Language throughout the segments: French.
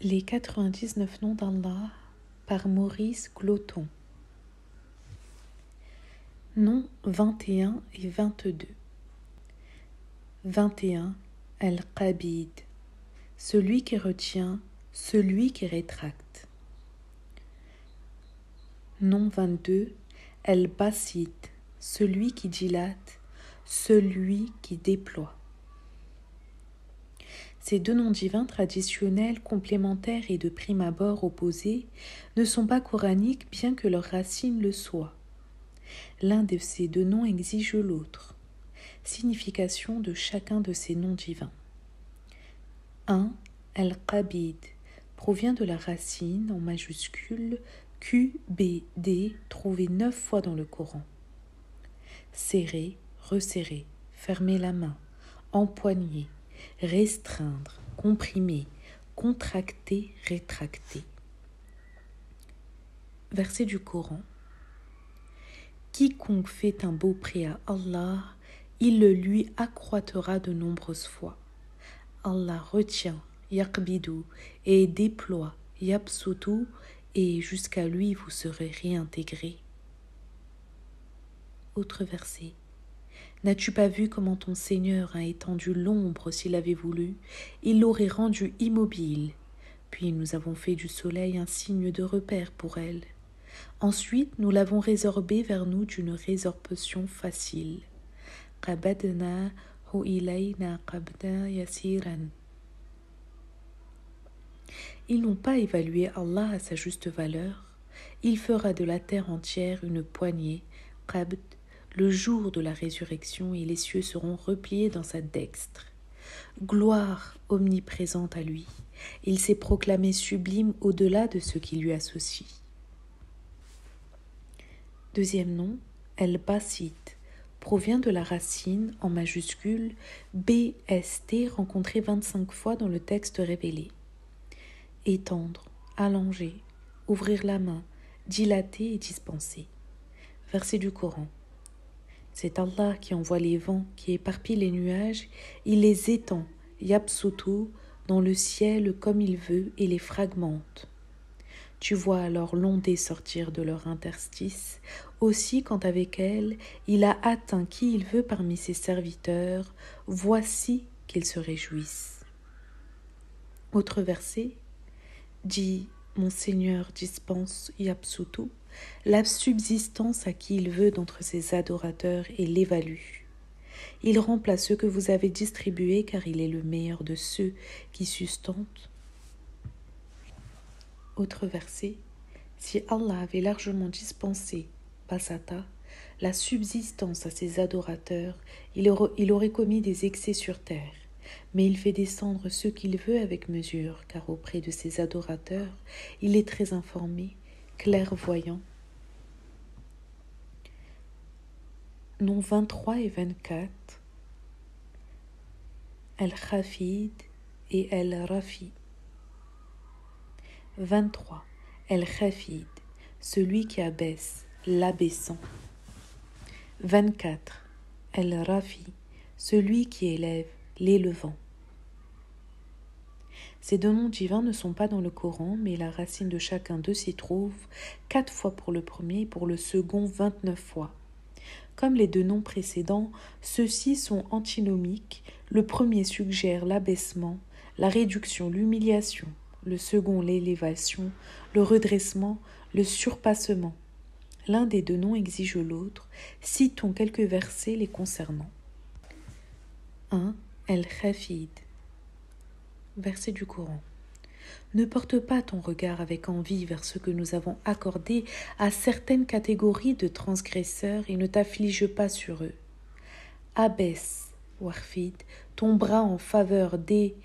Les 99 noms d'Allah par Maurice Gloton. Noms 21 et 22. 21. Al-Qabid, celui qui retient, celui qui rétracte. Nom 22. Al-Basit, celui qui dilate, celui qui déploie. Ces deux noms divins traditionnels, complémentaires et de prime abord opposés, ne sont pas coraniques bien que leurs racines le soient. L'un de ces deux noms exige l'autre. Signification de chacun de ces noms divins. 1. Al-Qabid provient de la racine en majuscule QBD trouvée 9 fois dans le Coran. Serrer, resserrer, fermer la main, empoigner, restreindre, comprimer, contracter, rétracter. Verset du Coran. Quiconque fait un beau prêt à Allah, il le lui accroîtra de nombreuses fois. Allah retient, yaqbidu, et déploie, yabsutu, et jusqu'à lui vous serez réintégrés. Autre verset. N'as-tu pas vu comment ton Seigneur a étendu l'ombre s'il avait voulu? Il l'aurait rendue immobile. Puis nous avons fait du soleil un signe de repère pour elle. Ensuite, nous l'avons résorbée vers nous d'une résorption facile. Qabadnahu ilayna qabdan yasiran. Ils n'ont pas évalué Allah à sa juste valeur. Il fera de la terre entière une poignée, qabd, le jour de la résurrection, et les cieux seront repliés dans sa dextre. Gloire omniprésente à lui. Il s'est proclamé sublime au-delà de ceux qui lui associent. Deuxième nom, El-Basit, provient de la racine en majuscule BST rencontrée 25 fois dans le texte révélé. Étendre, allonger, ouvrir la main, dilater et dispenser. Verset du Coran. C'est Allah qui envoie les vents, qui éparpille les nuages, il les étend, yabsutu, dans le ciel comme il veut et les fragmente. Tu vois alors l'ondée sortir de leur interstice, aussi quand avec elle, il a atteint qui il veut parmi ses serviteurs, voici qu'ils se réjouissent. Autre verset, dit mon Seigneur dispense yabsutu, la subsistance à qui il veut d'entre ses adorateurs et l'évalue. Il remplace ceux que vous avez distribués car il est le meilleur de ceux qui sustentent. Autre verset, si Allah avait largement dispensé, basata, la subsistance à ses adorateurs, il aurait commis des excès sur terre. Mais il fait descendre ceux qu'il veut avec mesure, car auprès de ses adorateurs, il est très informé, clairvoyant. Noms 23 et 24. El-Khafid et El-Rafi. 23. El-Khafid, celui qui abaisse, l'abaissant. 24. El-Rafi, celui qui élève, l'élevant. Ces deux noms divins ne sont pas dans le Coran, mais la racine de chacun d'eux s'y trouve 4 fois pour le premier et pour le second 29 fois. Comme les deux noms précédents, ceux-ci sont antinomiques. Le premier suggère l'abaissement, la réduction, l'humiliation. Le second, l'élévation, le redressement, le surpassement. L'un des deux noms exige l'autre. Citons quelques versets les concernant. 1. El-Khafid. Verset du Coran. Ne porte pas ton regard avec envie vers ce que nous avons accordé à certaines catégories de transgresseurs et ne t'afflige pas sur eux. Abaisse, warfid, ton bras en faveur des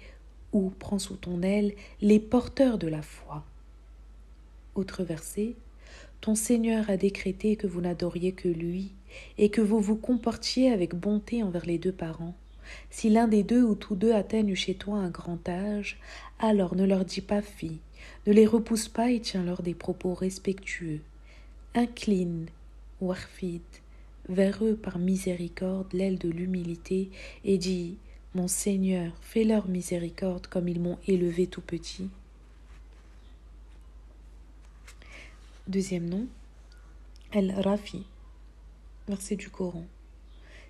ou prends sous ton aile les porteurs de la foi. Autre verset. Ton Seigneur a décrété que vous n'adoriez que lui et que vous vous comportiez avec bonté envers les deux parents. Si l'un des deux ou tous deux atteignent chez toi un grand âge, alors ne leur dis pas fille, ne les repousse pas et tiens-leur des propos respectueux. Incline, warfid, vers eux par miséricorde l'aile de l'humilité et dis, mon Seigneur, fais-leur miséricorde comme ils m'ont élevé tout petit. Deuxième nom, El-Rafi, verset du Coran.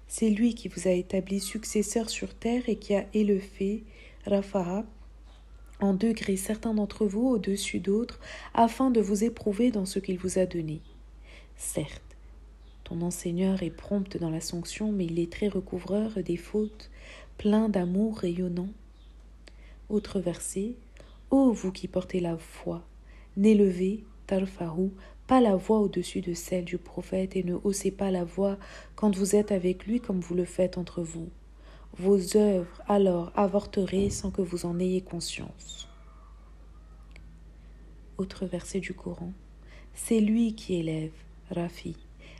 C'est lui qui vous a établi successeur sur terre et qui a élevé Rafa'a en degrés certains d'entre vous au-dessus d'autres, afin de vous éprouver dans ce qu'il vous a donné. Certes, ton enseigneur est prompt dans la sanction, mais il est très recouvreur des fautes, plein d'amour rayonnant. Autre verset, ô vous qui portez la foi, n'élevez, tarfahu, pas la voix au-dessus de celle du prophète et ne haussez pas la voix quand vous êtes avec lui comme vous le faites entre vous. Vos œuvres alors avorteraient sans que vous en ayez conscience. Autre verset du Coran, c'est lui qui élève, Rafi,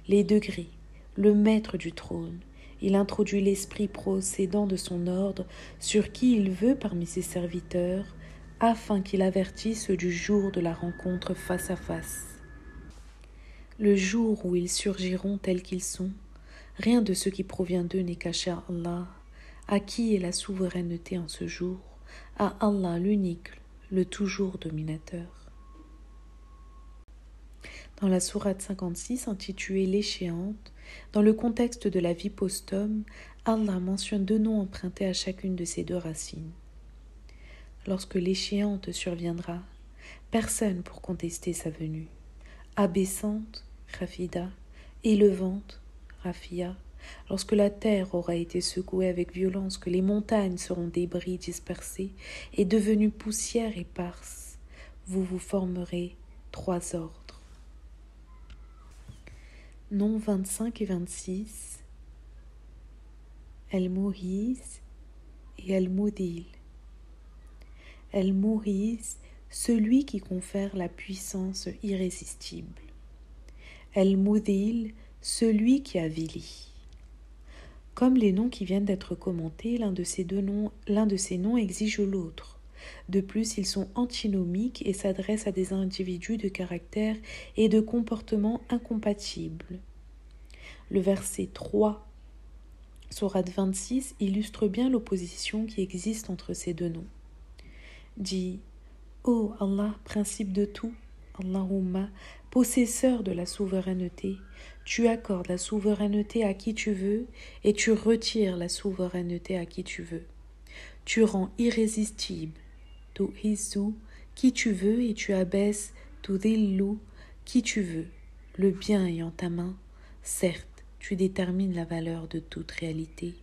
les degrés, le maître du trône. Il introduit l'esprit procédant de son ordre sur qui il veut parmi ses serviteurs, afin qu'il avertisse du jour de la rencontre face à face. Le jour où ils surgiront tels qu'ils sont, rien de ce qui provient d'eux n'est caché à Allah. À qui est la souveraineté en ce jour? À Allah l'unique, le toujours dominateur. Dans la sourate 56 intitulée L'échéante, dans le contexte de la vie posthume, Allah mentionne deux noms empruntés à chacune de ces deux racines. Lorsque l'échéante surviendra, personne pour contester sa venue. Abaissante, Rafida, élevante, Rafia, lorsque la terre aura été secouée avec violence, que les montagnes seront débris dispersés et devenues poussière éparse, vous vous formerez trois ordres. Noms 25 et 26, El-Muhiz et El-Mudil. El-Muhiz, celui qui confère la puissance irrésistible. El-Mudil, celui qui avilit. Comme les noms qui viennent d'être commentés, l'un de ces noms exige l'autre. De plus, ils sont antinomiques et s'adressent à des individus de caractère et de comportement incompatibles. Le verset 3, sourate 26, illustre bien l'opposition qui existe entre ces deux noms. Dit « Ô Allah, principe de tout, Allahumma, possesseur de la souveraineté, tu accordes la souveraineté à qui tu veux et tu retires la souveraineté à qui tu veux. Tu rends irrésistible, tu'izzu, qui tu veux et tu abaisses, tudhillu, qui tu veux. Le bien est en ta main, certes, tu détermines la valeur de toute réalité. »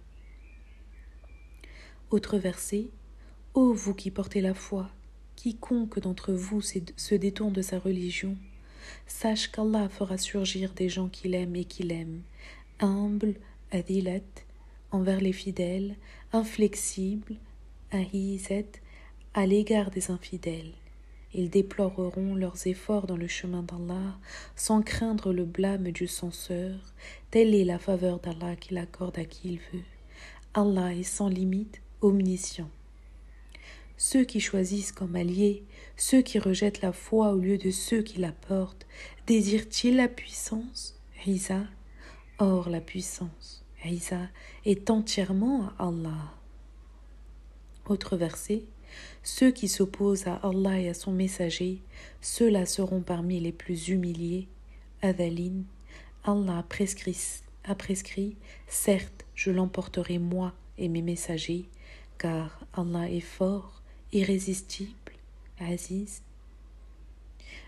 Autre verset, « Ô vous qui portez la foi, quiconque d'entre vous se détourne de sa religion, sache qu'Allah fera surgir des gens qu'il aime et qu'il aime, humbles, adilat, envers les fidèles, inflexibles, ahizet, à l'égard des infidèles. Ils déploreront leurs efforts dans le chemin d'Allah, sans craindre le blâme du censeur. Telle est la faveur d'Allah qu'il accorde à qui il veut. Allah est sans limite, omniscient. Ceux qui choisissent comme alliés, ceux qui rejettent la foi au lieu de ceux qui la portent, désirent-ils la puissance? Isa. Or la puissance, Isa, est entièrement à Allah. Autre verset, ceux qui s'opposent à Allah et à son messager, ceux-là seront parmi les plus humiliés. Adhaline, Allah a prescrit, certes, je l'emporterai moi et mes messagers, car Allah est fort, irrésistible, Aziz.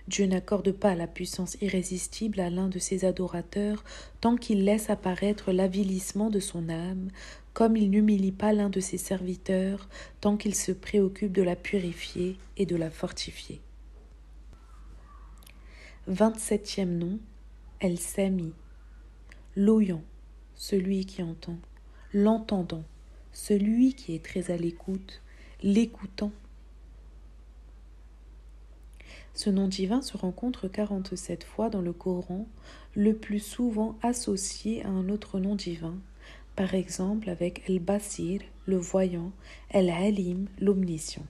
Dieu n'accorde pas la puissance irrésistible à l'un de ses adorateurs tant qu'il laisse apparaître l'avilissement de son âme, comme il n'humilie pas l'un de ses serviteurs tant qu'il se préoccupe de la purifier et de la fortifier. 27e nom, El-Sami, l'oyant, celui qui entend, l'entendant, celui qui est très à l'écoute, l'écoutant. Ce nom divin se rencontre 47 fois dans le Coran, le plus souvent associé à un autre nom divin, par exemple avec El-Basir, le voyant, El-Halim, l'omniscient.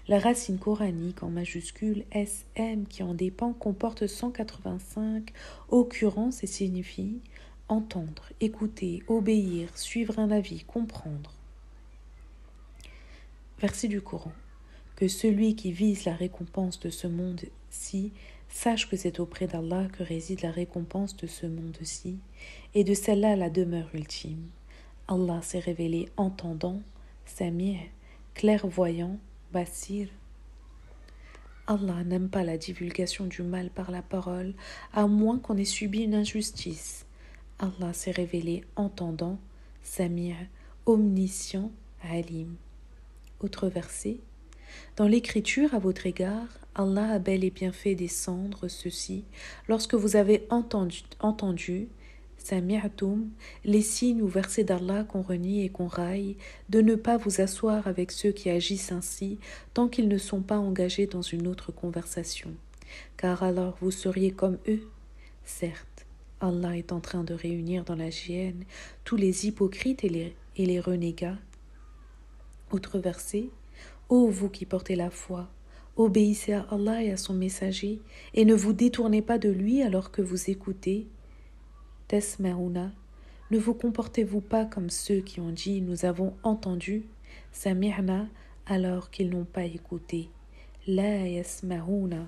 La racine coranique en majuscule SM qui en dépend comporte 185 occurrences et signifie entendre, écouter, obéir, suivre un avis, comprendre. Verset du Coran. que celui qui vise la récompense de ce monde-ci sache que c'est auprès d'Allah que réside la récompense de ce monde-ci, et de celle-là la demeure ultime. Allah s'est révélé entendant, Sami', clairvoyant, Basir. Allah n'aime pas la divulgation du mal par la parole, à moins qu'on ait subi une injustice. Allah s'est révélé entendant, Sami', omniscient, Alim. Autre verset. Dans l'écriture à votre égard, Allah a bel et bien fait descendre ceci lorsque vous avez entendu Sami'atum, les signes ou versets d'Allah qu'on renie et qu'on raille, de ne pas vous asseoir avec ceux qui agissent ainsi tant qu'ils ne sont pas engagés dans une autre conversation, car alors vous seriez comme eux. Certes, Allah est en train de réunir dans la géhenne tous les hypocrites et les renégats. Autre verset. Ô vous qui portez la foi, obéissez à Allah et à son messager, et ne vous détournez pas de lui alors que vous écoutez. Tesmaouna, ne vous comportez-vous pas comme ceux qui ont dit « Nous avons entendu » Sami'na alors qu'ils n'ont pas écouté. La yasmaouna.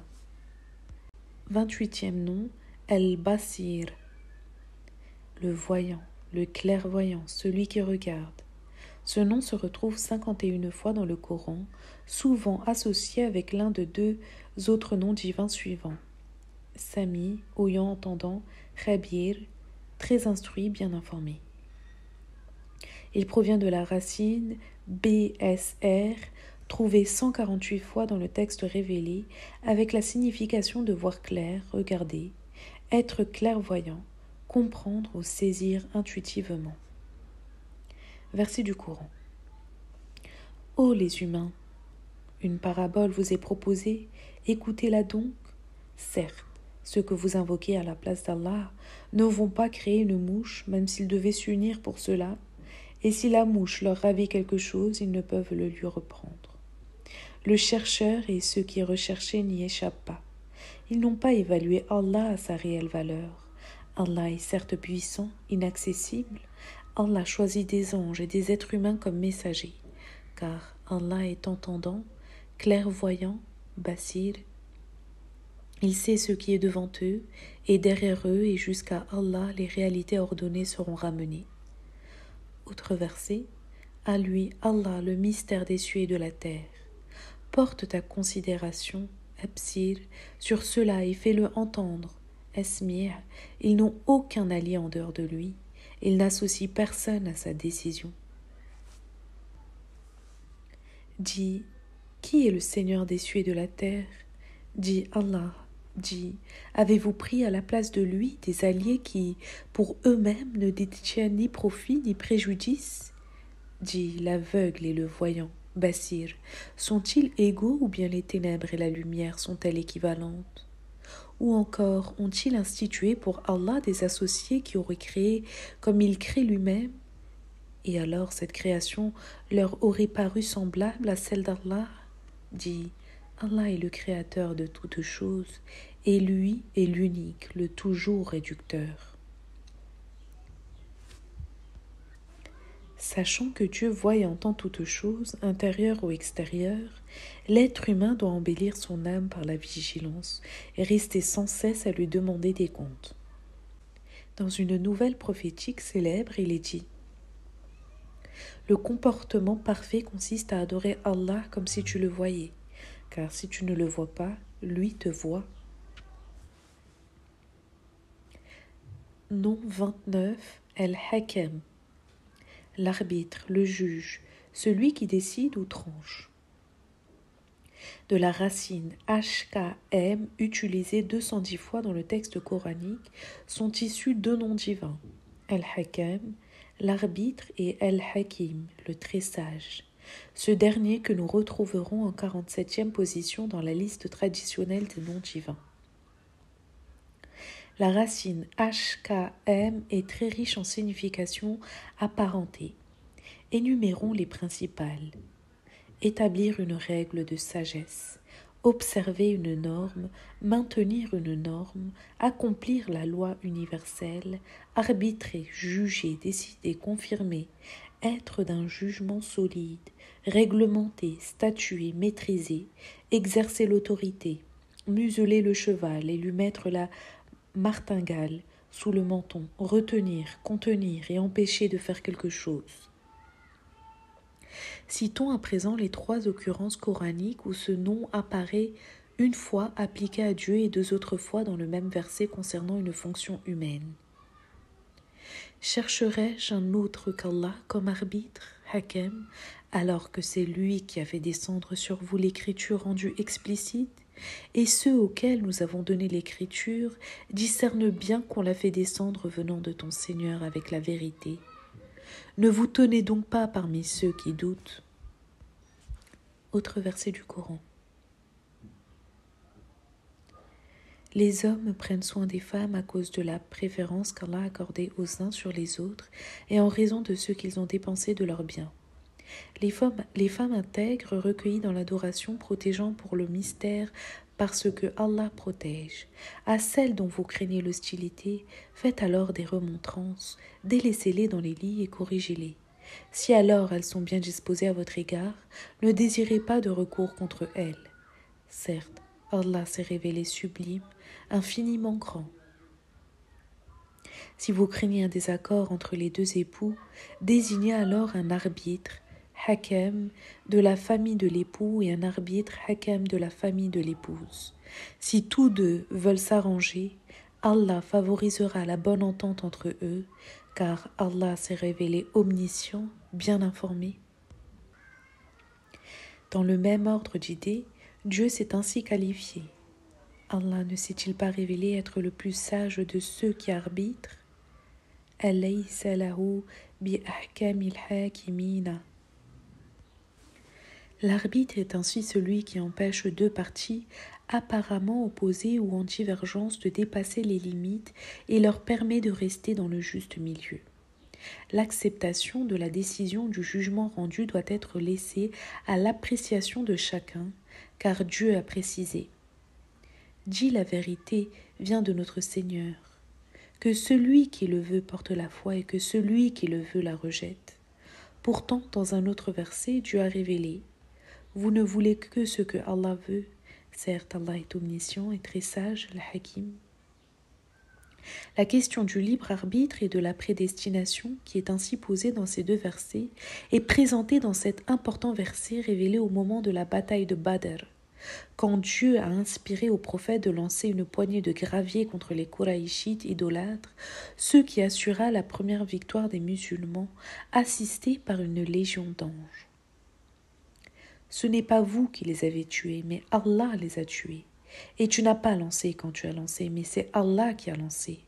28e nom, El-Basir, le voyant, le clairvoyant, celui qui regarde. Ce nom se retrouve 51 fois dans le Coran, souvent associé avec l'un de deux autres noms divins suivants. Sami, oyant, entendant, Khabir, très instruit, bien informé. Il provient de la racine BSR, trouvée 148 fois dans le texte révélé, avec la signification de voir clair, regarder, être clairvoyant, comprendre ou saisir intuitivement. Verset du Coran. Ô les humains, une parabole vous est proposée, écoutez-la donc. Certes, ceux que vous invoquez à la place d'Allah ne vont pas créer une mouche, même s'ils devaient s'unir pour cela, et si la mouche leur ravit quelque chose, ils ne peuvent le lui reprendre. Le chercheur et ceux qui recherchaient n'y échappent pas. Ils n'ont pas évalué Allah à sa réelle valeur. Allah est certes puissant, inaccessible. Allah choisit des anges et des êtres humains comme messagers, car Allah est entendant, clairvoyant, Basir. Il sait ce qui est devant eux, et derrière eux et jusqu'à Allah, les réalités ordonnées seront ramenées. Autre verset. À lui, Allah, le mystère des cieux et de la terre. Porte ta considération, Absir, sur cela et fais-le entendre. Esmir, ils n'ont aucun allié en dehors de lui. Il n'associe personne à sa décision. Dis, qui est le Seigneur des cieux et de la terre? Dis Allah. Dis, avez-vous pris à la place de lui des alliés qui, pour eux-mêmes, ne détiennent ni profit ni préjudice? Dis, l'aveugle et le voyant, Basir, sont-ils égaux ou bien les ténèbres et la lumière sont-elles équivalentes? Ou encore, ont-ils institué pour Allah des associés qui auraient créé comme il crée lui-même? Et alors cette création leur aurait paru semblable à celle d'Allah? Dit, Allah est le créateur de toutes choses, et lui est l'unique, le toujours réducteur. Sachant que Dieu voit et entend toutes choses, intérieures ou extérieures, l'être humain doit embellir son âme par la vigilance et rester sans cesse à lui demander des comptes. Dans une nouvelle prophétique célèbre, il est dit: le comportement parfait consiste à adorer Allah comme si tu le voyais, car si tu ne le vois pas, lui te voit. Nom 29, El-Hakem, l'arbitre, le juge, celui qui décide ou tranche. De la racine HKM utilisée 210 fois dans le texte coranique sont issus deux noms divins, El-Hakem, l'arbitre, et El-Hakim, le très sage. Ce dernier que nous retrouverons en 47e position dans la liste traditionnelle des noms divins. La racine HKM est très riche en significations apparentées. Énumérons les principales. Établir une règle de sagesse, observer une norme, maintenir une norme, accomplir la loi universelle, arbitrer, juger, décider, confirmer, être d'un jugement solide, réglementer, statuer, maîtriser, exercer l'autorité, museler le cheval et lui mettre la martingale sous le menton, retenir, contenir et empêcher de faire quelque chose. Citons à présent les 3 occurrences coraniques où ce nom apparaît une fois appliqué à Dieu et 2 autres fois dans le même verset concernant une fonction humaine. Chercherais-je un autre qu'Allah comme arbitre, Hakem, alors que c'est lui qui a fait descendre sur vous l'écriture rendue explicite, et ceux auxquels nous avons donné l'écriture discernent bien qu'on l'a fait descendre venant de ton Seigneur avec la vérité. Ne vous tenez donc pas parmi ceux qui doutent. Autre verset du Coran. Les hommes prennent soin des femmes à cause de la préférence qu'Allah a accordée aux uns sur les autres et en raison de ce qu'ils ont dépensé de leurs biens. Les femmes intègres recueillies dans l'adoration protégeant pour le mystère parce que Allah protège. À celles dont vous craignez l'hostilité, faites alors des remontrances, délaissez-les dans les lits et corrigez-les. Si alors elles sont bien disposées à votre égard, ne désirez pas de recours contre elles. Certes, Allah s'est révélé sublime, infiniment grand. Si vous craignez un désaccord entre les 2 époux, désignez alors un arbitre, Hakem, de la famille de l'époux et un arbitre, Hakem, de la famille de l'épouse. Si tous 2 veulent s'arranger, Allah favorisera la bonne entente entre eux, car Allah s'est révélé omniscient, bien informé. Dans le même ordre d'idées, Dieu s'est ainsi qualifié. Allah ne s'est-il pas révélé être le plus sage de ceux qui arbitrent? Alaysa lahu bi ahkamil hakimina. L'arbitre est ainsi celui qui empêche 2 parties apparemment opposées ou en divergence de dépasser les limites et leur permet de rester dans le juste milieu. L'acceptation de la décision du jugement rendu doit être laissée à l'appréciation de chacun, car Dieu a précisé « Dis la vérité vient de notre Seigneur, que celui qui le veut porte la foi et que celui qui le veut la rejette. » Pourtant, dans un autre verset, Dieu a révélé « Vous ne voulez que ce que Allah veut. Certes, Allah est omniscient et très sage, al-Hakim. » La question du libre arbitre et de la prédestination, qui est ainsi posée dans ces 2 versets, est présentée dans cet important verset révélé au moment de la bataille de Badr, quand Dieu a inspiré au prophète de lancer une poignée de gravier contre les Quraïchites idolâtres, ce qui assura la première victoire des musulmans, assistés par une légion d'anges. Ce n'est pas vous qui les avez tués, mais Allah les a tués. Et tu n'as pas lancé quand tu as lancé, mais c'est Allah qui a lancé,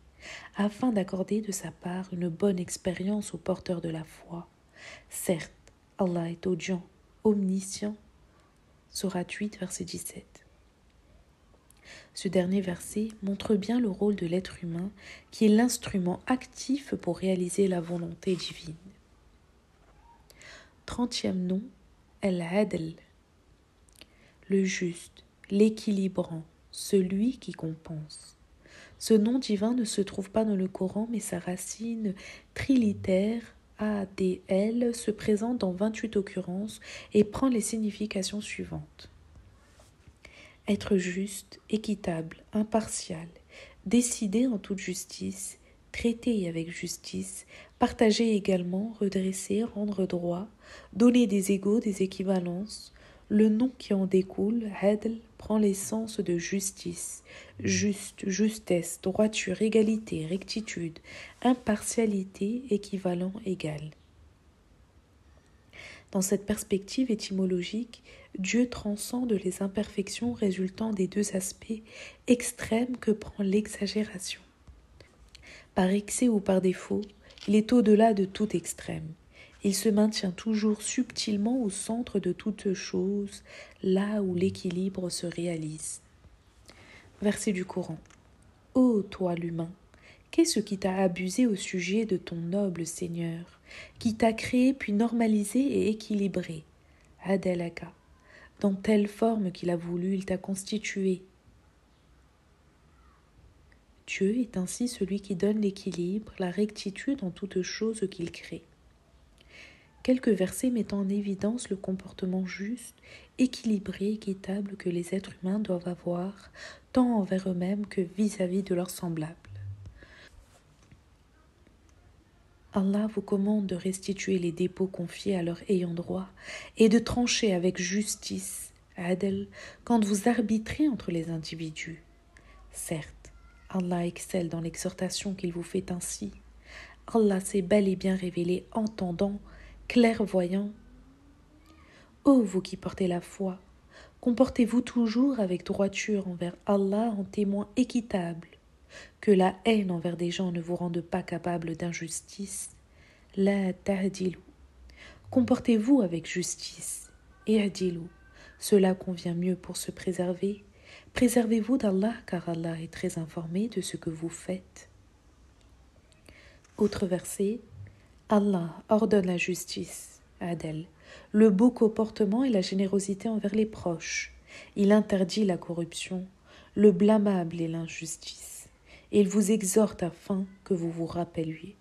afin d'accorder de sa part une bonne expérience aux porteurs de la foi. Certes, Allah est audient, omniscient. Sourate 8, verset 17. Ce dernier verset montre bien le rôle de l'être humain, qui est l'instrument actif pour réaliser la volonté divine. 30e nom, Al-Adl, le juste, l'équilibrant, celui qui compense. Ce nom divin ne se trouve pas dans le Coran, mais sa racine trilitère ADL se présente dans 28 occurrences et prend les significations suivantes. Être juste, équitable, impartial, décider en toute justice, traiter avec justice, partager également, redresser, rendre droit, donner des égaux, des équivalences. Le nom qui en découle, Adl, prend l'essence de justice, juste, justesse, droiture, égalité, rectitude, impartialité, équivalent, égal. Dans cette perspective étymologique, Dieu transcende les imperfections résultant des 2 aspects extrêmes que prend l'exagération. Par excès ou par défaut, il est au-delà de tout extrême. Il se maintient toujours subtilement au centre de toute chose, là où l'équilibre se réalise. Verset du Coran. Ô toi l'humain, qu'est-ce qui t'a abusé au sujet de ton noble Seigneur, qui t'a créé puis normalisé et équilibré, Adalaka, dans telle forme qu'il a voulu, il t'a constitué. Dieu est ainsi celui qui donne l'équilibre, la rectitude en toute chose qu'il crée. quelques versets mettant en évidence le comportement juste, équilibré, équitable que les êtres humains doivent avoir, tant envers eux-mêmes que vis-à-vis de leurs semblables. Allah vous commande de restituer les dépôts confiés à leurs ayants droit et de trancher avec justice, adl, quand vous arbitrez entre les individus. Certes, Allah excelle dans l'exhortation qu'il vous fait ainsi. Allah s'est bel et bien révélé entendant, clairvoyant. Ô vous qui portez la foi, comportez-vous toujours avec droiture envers Allah en témoin équitable. Que la haine envers des gens ne vous rende pas capable d'injustice. La ta'dilu. Comportez-vous avec justice. I'dilu. Cela convient mieux pour se préserver. Préservez-vous d'Allah, car Allah est très informé de ce que vous faites. Autre verset. Allah ordonne la justice, adl, le beau comportement et la générosité envers les proches. Il interdit la corruption, le blâmable et l'injustice. Et il vous exhorte afin que vous vous rappeliez.